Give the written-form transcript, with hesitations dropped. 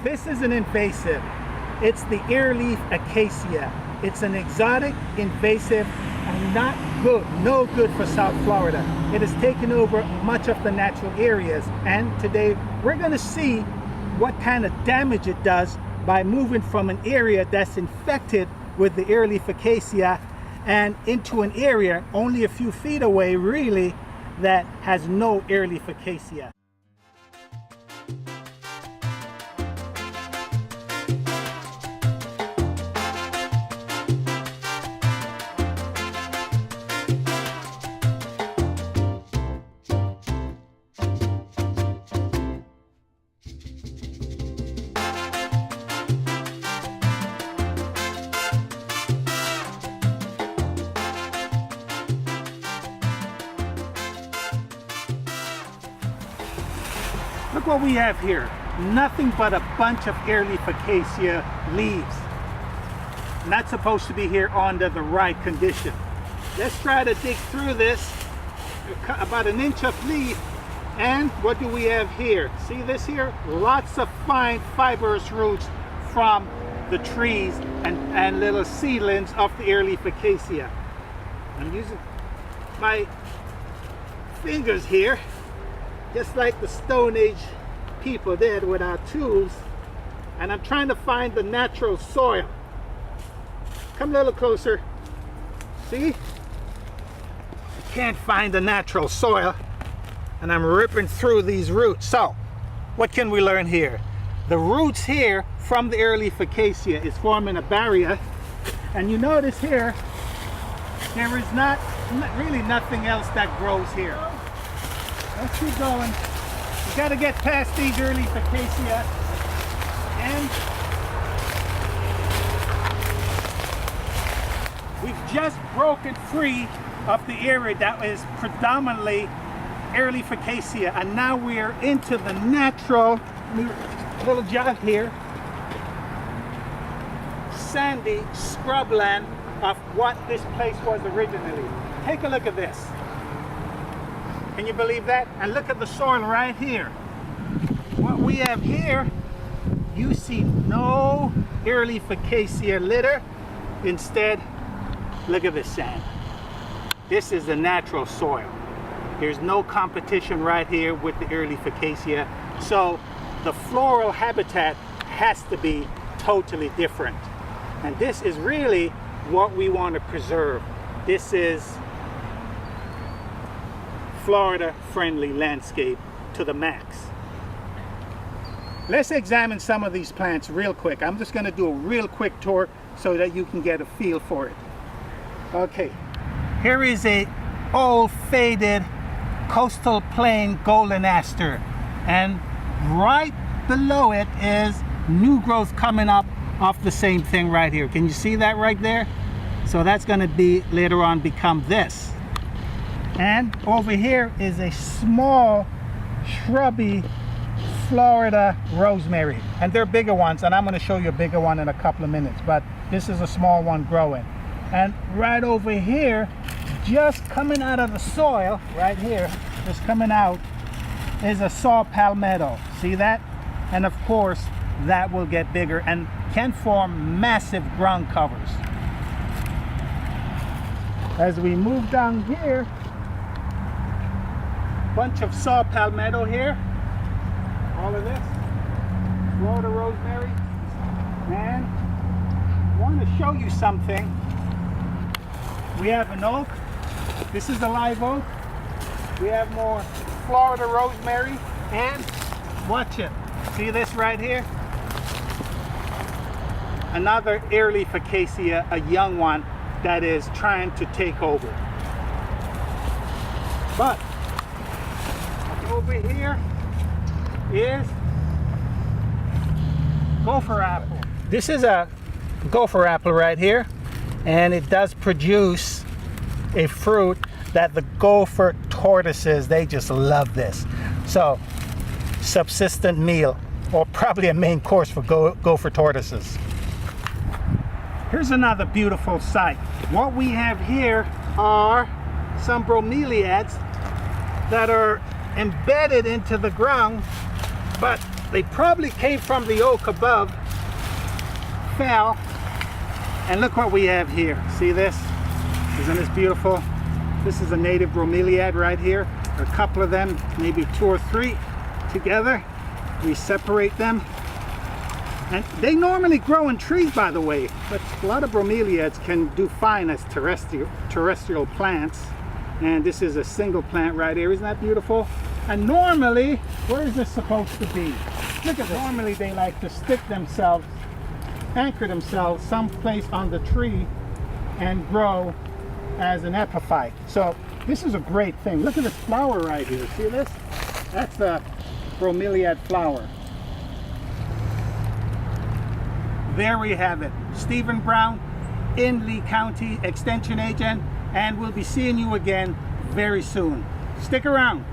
This is an invasive. It's the Earleaf Acacia. It's an exotic, invasive, and not good, no good for South Florida. It has taken over much of the natural areas, and today we're going to see what kind of damage it does by moving from an area that's infected with the Earleaf Acacia and into an area only a few feet away, really, that has no Earleaf Acacia. Look what we have here. Nothing but a bunch of Earleaf Acacia leaves. Not supposed to be here under the right condition. Let's try to dig through this. About an inch of leaf. And what do we have here? See this here? Lots of fine fibrous roots from the trees and little seedlings of the Earleaf Acacia. I'm using my fingers here, just like the Stone Age people did with our tools, and I'm trying to find the natural soil. Come a little closer. See? I can't find the natural soil, and I'm ripping through these roots. So, what can we learn here? The roots here from the Earleaf Acacia is forming a barrier, and you notice here, there is not really nothing else that grows here. Let's keep going. We got to get past these Earleaf Acacia, and we've just broken free of the area that is predominantly Earleaf Acacia, and now we're into the natural little jog here, sandy scrubland of what this place was originally. Take a look at this. Can you believe that? And look at the soil right here. What we have here, you see no Earleaf Acacia litter. Instead, look at this sand. This is the natural soil. There's no competition right here with the Earleaf Acacia. So the floral habitat has to be totally different. And this is really what we want to preserve. This is Florida friendly landscape to the max. Let's examine some of these plants real quick. I'm just going to do a real quick tour so that you can get a feel for it. Okay, here is a old faded coastal plain golden aster, and right below it is new growth coming up off the same thing right here. Can you see that right there? So that's going to be later on become this. And over here is a small shrubby Florida rosemary, and they're bigger ones, and I'm going to show you a bigger one in a couple of minutes, but this is a small one growing. And right over here, just coming out of the soil right here, just coming out, is a saw palmetto. See that? And of course that will get bigger and can form massive ground covers. As we move down here, bunch of saw palmetto here, all of this Florida rosemary. And I want to show you something. We have an oak. This is a live oak. We have more Florida rosemary, and watch it. See this right here? Another Earleaf Acacia, a young one that is trying to take over. But over here is gopher apple. This is a gopher apple right here, and it does produce a fruit that the gopher tortoises, they just love this. So subsistent meal, or probably a main course for gopher tortoises. Here's another beautiful sight. What we have here are some bromeliads that are embedded into the ground, but They probably came from the oak above, fell, and look what we have here. See this? Isn't this beautiful? This is a native bromeliad right here. A couple of them, maybe 2 or 3 together. We separate them. And they normally grow in trees, by the way, but a lot of bromeliads can do fine as terrestrial plants. And this is a single plant right here. Isn't that beautiful? And normally, where is this supposed to be? Look at this. Normally they like to stick themselves, anchor themselves someplace on the tree and grow as an epiphyte. So this is a great thing. Look at this flower right here. See this? That's the bromeliad flower. There we have it. Stephen Brown in Lee County, Extension Agent, and we'll be seeing you again very soon. Stick around.